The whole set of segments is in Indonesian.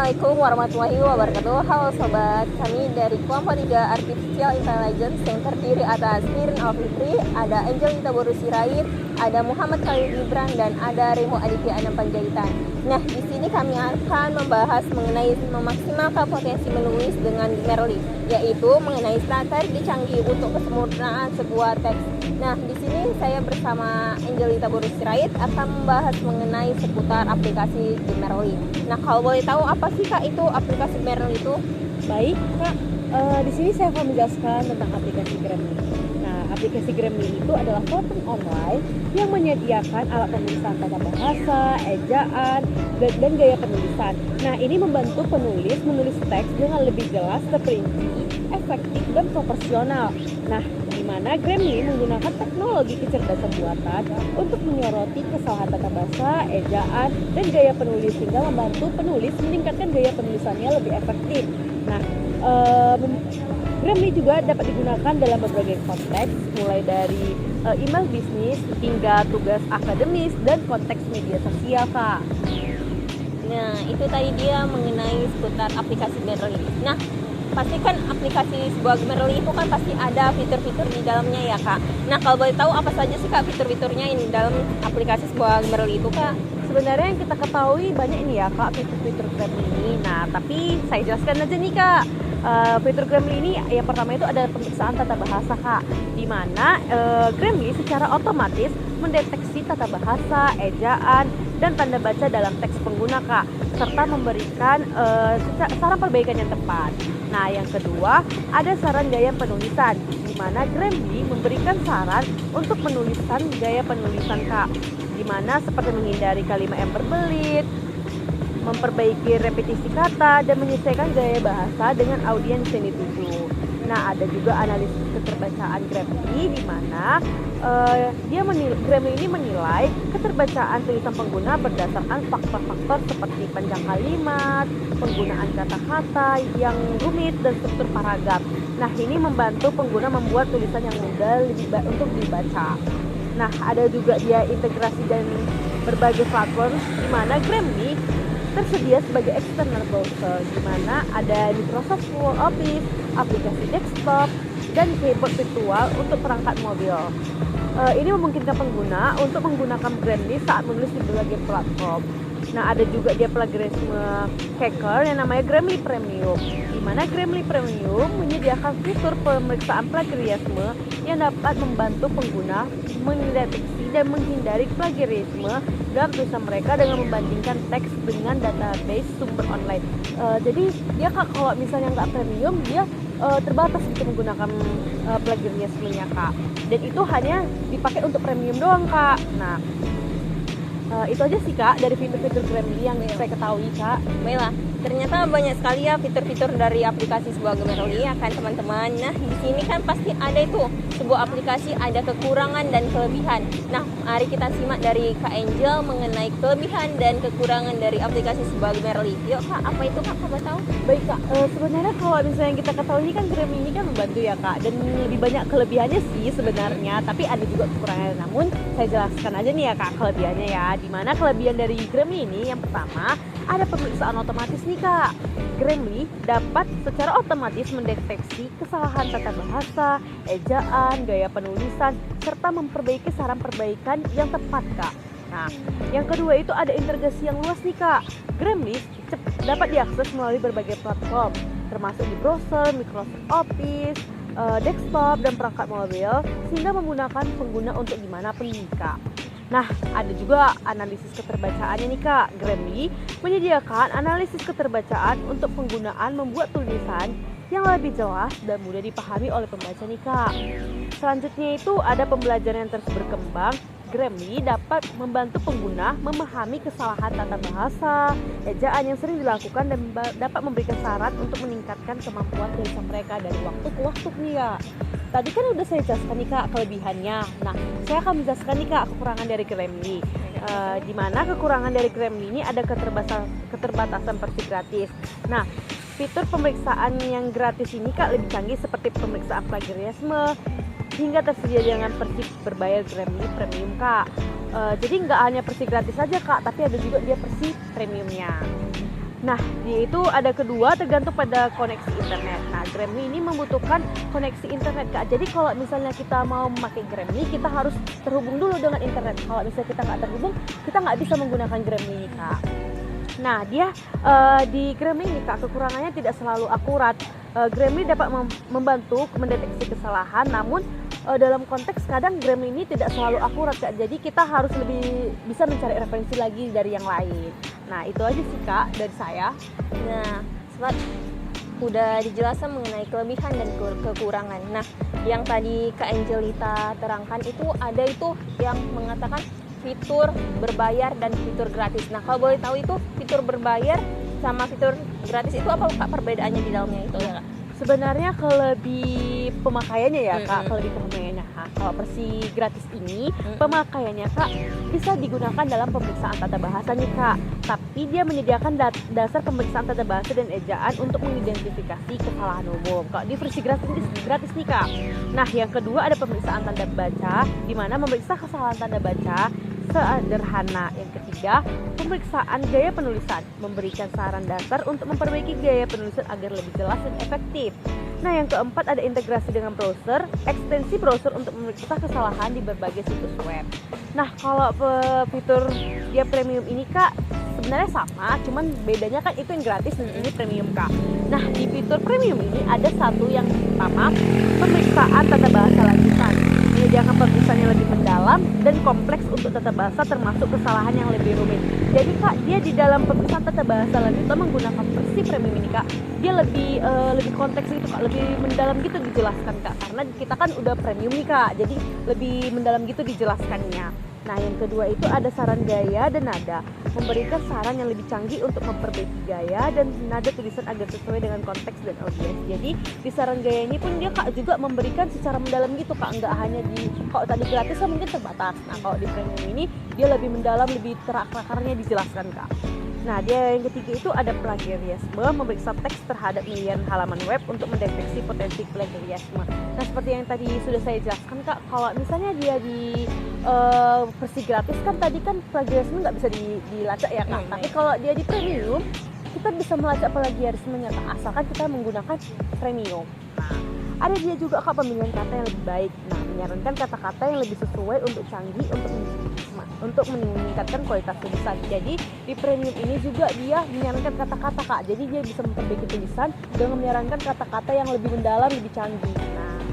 Assalamualaikum warahmatullahi wabarakatuh. Halo sobat, kami dari kelompok 3 Artificial Intelligence yang terdiri atas Nirin Alfitri, ada Angelita Boru Sirait, ada Muhammad Khalil Gibran, dan ada Remo Aditya Anam Panjaitan. Nah, di sini kami akan membahas mengenai memaksimalkan potensi menulis dengan Grammarly, yaitu mengenai strategi canggih untuk kesempurnaan sebuah teks. Nah, di sini saya bersama Angelita Boru Sirait akan membahas mengenai seputar aplikasi Grammarly. Nah, kalau boleh tahu apa sih Kak itu aplikasi Grammarly itu? Baik Kak, di sini saya akan menjelaskan tentang aplikasi Grammarly. Nah, aplikasi Grammarly itu adalah platform online yang menyediakan alat penulisan tata bahasa, ejaan, dan gaya penulisan. Nah, ini membantu penulis menulis teks dengan lebih jelas, terperinci, efektif, dan proporsional. Nah, di mana Grammarly menggunakan teknologi kecerdasan buatan untuk menyoroti kesalahan tata bahasa, ejaan, dan gaya penulis sehingga membantu penulis meningkatkan gaya penulisannya lebih efektif. Nah, Grammarly juga dapat digunakan dalam berbagai konteks, mulai dari email bisnis hingga tugas akademis dan konteks media sosial, Kak. Nah, itu tadi dia mengenai seputar aplikasi Grammarly. Nah, pastikan aplikasi sebuah Grammarly itu kan pasti ada fitur-fitur di dalamnya ya Kak. Nah, kalau boleh tahu apa saja sih Kak fitur-fiturnya ini dalam aplikasi sebuah Grammarly itu Kak? Sebenarnya yang kita ketahui banyak ini ya Kak, fitur-fitur Grammarly. Nah, tapi saya jelaskan aja nih Kak. Fitur Grammarly ini yang pertama itu ada pemeriksaan tata bahasa Kak, di mana Grammarly secara otomatis mendeteksi tata bahasa, ejaan, dan tanda baca dalam teks pengguna Kak, serta memberikan saran perbaikan yang tepat. Nah, yang kedua ada saran gaya penulisan, di mana Grammarly memberikan saran untuk penulisan gaya penulisan Kak, di mana seperti menghindari kalimat yang berbelit, memperbaiki repetisi kata, dan menyesuaikan gaya bahasa dengan audiens yang dituju. Nah, ada juga analisis keterbacaan Grammarly, di mana Grammarly ini menilai keterbacaan tulisan pengguna berdasarkan faktor-faktor seperti panjang kalimat, penggunaan kata-kata yang rumit, dan struktur paragraf. Nah, ini membantu pengguna membuat tulisan yang mudah untuk dibaca. Nah, ada juga dia integrasi dan berbagai platform, di mana Grammarly tersedia sebagai external browser, di mana ada Microsoft Office, aplikasi desktop, dan keyboard virtual untuk perangkat mobil. Ini memungkinkan pengguna untuk menggunakan Grammarly saat menulis di berbagai platform. Nah, ada juga dia plagiarisme hacker yang namanya Grammarly Premium, di mana Grammarly Premium menyediakan fitur pemeriksaan plagiarisme yang dapat membantu pengguna mendeteksi dan menghindari plagiarisme dalam tulisan mereka dengan membandingkan teks dengan database sumber online. Jadi dia Kak, kalau misalnya nggak premium, dia terbatas gitu menggunakan plagiarismenya Kak, dan itu hanya dipakai untuk premium doang Kak. Nah, itu aja sih Kak dari fitur-fitur Grammarly yang saya ketahui Kak. Baiklah, ternyata banyak sekali ya fitur-fitur dari aplikasi sebuah Grammarly ya kan teman-teman. Nah, di sini kan pasti ada itu sebuah aplikasi ada kekurangan dan kelebihan. Nah, mari kita simak dari Kak Angel mengenai kelebihan dan kekurangan dari aplikasi sebuah Grammarly. Yuk Kak, apa itu Kak? Kamu tahu? Baik Kak, sebenarnya kalau misalnya kita ketahui ini kan Grammarly ini kan membantu ya Kak, dan lebih banyak kelebihannya sih sebenarnya, tapi ada juga kekurangannya. Namun saya jelaskan aja nih ya Kak kelebihannya ya. Dimana kelebihan dari Grammarly ini yang pertama ada pemeriksaan otomatis nih Kak. Grammarly dapat secara otomatis mendeteksi kesalahan tata bahasa, ejaan, gaya penulisan, serta memperbaiki saran perbaikan yang tepat Kak. Nah, yang kedua itu ada integrasi yang luas nih Kak. Grammarly dapat diakses melalui berbagai platform, termasuk di browser, Microsoft Office, desktop, dan perangkat mobil, sehingga memudahkan pengguna untuk dimanapun nih Kak. Nah, ada juga analisis keterbacaannya nih Kak. Grammarly menyediakan analisis keterbacaan untuk penggunaan membuat tulisan yang lebih jelas dan mudah dipahami oleh pembaca nih Kak. Selanjutnya itu ada pembelajaran yang terus berkembang. Grammarly dapat membantu pengguna memahami kesalahan tata bahasa, ejaan yang sering dilakukan, dan dapat memberikan saran untuk meningkatkan kemampuan tulisan mereka dari waktu ke waktu nih Kak. Tadi kan udah saya jelaskan nih Kak kelebihannya. Nah, saya akan menjelaskan nih Kak kekurangan dari Grammarly. Di mana kekurangan dari Grammarly ini ada keterbatasan versi gratis. Nah, fitur pemeriksaan yang gratis ini Kak lebih canggih seperti pemeriksaan plagiarisme, hingga tersedia dengan versi berbayar Grammarly Premium Kak. Jadi nggak hanya versi gratis saja Kak, tapi ada juga dia versi premiumnya. Nah, dia itu ada kedua tergantung pada koneksi internet. Nah, Grammy ini membutuhkan koneksi internet, Kak. Jadi kalau misalnya kita mau memakai Grammy, kita harus terhubung dulu dengan internet. Kalau misalnya kita nggak terhubung, kita nggak bisa menggunakan Grammy ini, Kak. Nah, dia di Grammy ini, Kak, kekurangannya tidak selalu akurat. Grammy dapat membantu mendeteksi kesalahan, namun dalam konteks kadang Grammy ini tidak selalu akurat, Kak. Jadi kita harus lebih bisa mencari referensi lagi dari yang lain. Nah, itu aja sih, Kak, dari saya. Nah, sobat, udah dijelaskan mengenai kelebihan dan kekurangan. Nah, yang tadi Kak Angelita terangkan itu ada itu yang mengatakan fitur berbayar dan fitur gratis. Nah, kalau boleh tahu itu fitur berbayar sama fitur gratis itu apa, Kak, perbedaannya di dalamnya itu ya, Kak? Sebenarnya kelebih pemakaiannya ya, Kak, kelebih pemakaiannya, Kak. Kalau versi gratis ini pemakaiannya, Kak, bisa digunakan dalam pemeriksaan tata bahasa nih, Kak. Tapi dia menyediakan dasar pemeriksaan tata bahasa dan ejaan untuk mengidentifikasi kesalahan umum. Kalau di versi gratis nih, Kak. Nah, yang kedua ada pemeriksaan tanda baca, di mana memeriksa kesalahan tanda baca sederhana. Yang ketiga, pemeriksaan gaya penulisan, memberikan saran dasar untuk memperbaiki gaya penulisan agar lebih jelas dan efektif. Nah, yang keempat ada integrasi dengan browser, ekstensi browser untuk memeriksa kesalahan di berbagai situs web. Nah, kalau fitur dia premium ini, Kak, sebenarnya sama, cuman bedanya kan itu yang gratis dan ini premium, Kak. Nah, di fitur premium ini ada satu yang pertama, pemeriksaan tata bahasa lanjutan. Menyediakan pemeriksaan yang lebih mendalam dan kompleks untuk tata bahasa termasuk kesalahan yang lebih rumit. Jadi, Kak, dia di dalam pemeriksaan tata bahasa lanjutan menggunakan versi premium ini, Kak. Dia lebih konteks gitu, Kak, lebih mendalam gitu dijelaskan, Kak. Karena kita kan udah premium nih, Kak. Jadi lebih mendalam gitu dijelaskannya. Nah, yang kedua itu ada saran gaya dan nada, memberikan saran yang lebih canggih untuk memperbaiki gaya dan nada tulisan agar sesuai dengan konteks dan audiens. Jadi di saran gaya ini pun dia, Kak, juga memberikan secara mendalam gitu, Kak, nggak hanya di kalau tadi gratis kan mungkin terbatas. Nah, kalau di premium ini dia lebih mendalam, lebih terak-akarnya dijelaskan, Kak. Nah, dia yang ketiga itu ada plagiarisme, memeriksa teks terhadap miliaran halaman web untuk mendeteksi potensi plagiarisme. Nah, seperti yang tadi sudah saya jelaskan, Kak, kalau misalnya dia di versi gratis kan tadi kan plagiarisme nggak bisa dilacak ya, Kak. Tapi kalau dia di premium, kita bisa melacak plagiarismenya, Kak, asalkan kita menggunakan premium. Nah, ada dia juga, Kak, pemilihan kata yang lebih baik. Nah, menyarankan kata-kata yang lebih sesuai untuk canggih untuk meningkatkan kualitas tulisan. Jadi di premium ini juga dia menyarankan kata-kata, Kak. Jadi dia bisa memperbaiki tulisan dengan menyarankan kata-kata yang lebih mendalam, lebih canggih. Nah,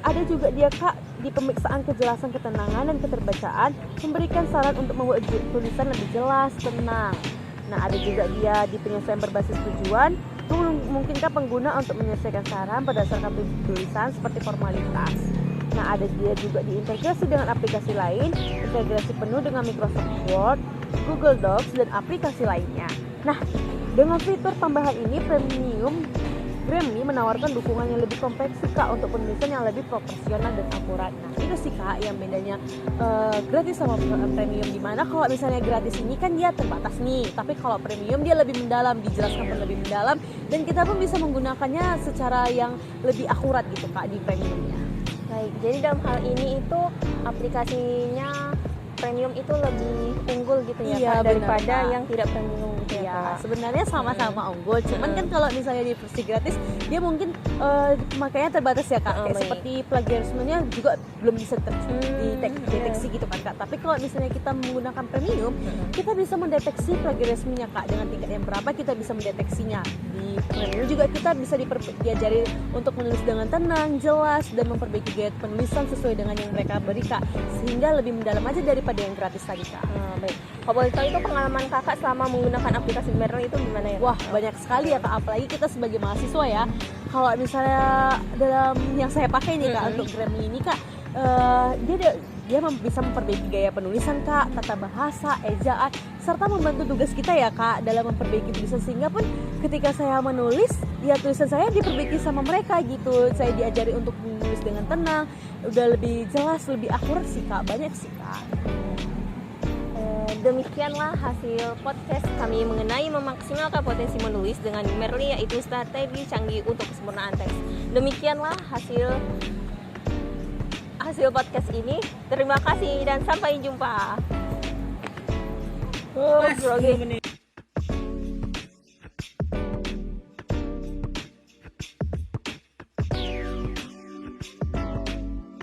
ada juga dia, Kak, di pemeriksaan kejelasan, ketenangan dan keterbacaan, memberikan saran untuk membuat tulisan lebih jelas, tenang. Nah, ada juga dia di penyelesaian berbasis tujuan, memungkinkan pengguna untuk menyelesaikan saran berdasarkan tulisan seperti formalitas. Nah, ada dia juga diintegrasi dengan aplikasi lain, integrasi penuh dengan Microsoft Word, Google Docs, dan aplikasi lainnya. Nah, dengan fitur tambahan ini, premium Grammy menawarkan dukungan yang lebih kompleks, Kak, untuk penulisan yang lebih proporsional dan akurat. Nah, itu sih, Kak, yang bedanya gratis sama premium. Dimana kalau misalnya gratis ini kan dia terbatas nih, tapi kalau premium dia lebih mendalam, dijelaskan lebih mendalam, dan kita pun bisa menggunakannya secara yang lebih akurat gitu, Kak, di premiumnya. Baik, jadi dalam hal ini itu aplikasinya premium itu lebih unggul gitu ya, Iya, Kak, daripada benar, Kak. yang tidak premium gitu ya, Ya, Kak. sebenarnya sama-sama unggul, cuman kan kalau misalnya di versi gratis dia mungkin pemakaiannya terbatas ya, Kak. Kayak baik. seperti plagiarismenya juga belum bisa dideteksi gitu kan, Kak. Tapi kalau misalnya kita menggunakan premium, kita bisa mendeteksi plagiarismenya, Kak. Dengan tingkat yang berapa kita bisa mendeteksinya. Di premium juga kita bisa diajari untuk menulis dengan tenang, jelas, dan memperbaiki gaya penulisan sesuai dengan yang mereka beri, Kak. Sehingga lebih mendalam aja daripada yang gratis tadi, Kak. Baik. Kalau boleh tahu itu pengalaman Kakak selama menggunakan aplikasi Merle itu gimana ya? Wah, banyak sekali ya, Kak, apalagi kita sebagai mahasiswa ya. Kalau misalnya dalam yang saya pakai nih, Kak, untuk Grammy ini, Kak, dia bisa memperbaiki gaya penulisan, Kak, tata bahasa, ejaan, serta membantu tugas kita ya, Kak, dalam memperbaiki tulisan, sehingga pun ketika saya menulis, ya tulisan saya diperbaiki sama mereka gitu. Saya diajari untuk menulis dengan tenang, udah lebih jelas, lebih akurat sih, Kak. Banyak sih, Kak. Demikianlah hasil podcast kami mengenai memaksimalkan potensi menulis dengan Merle, yaitu strategi canggih untuk kesempurnaan teks. Demikianlah hasil podcast ini. Terima kasih dan sampai jumpa. Mas, 10 menit.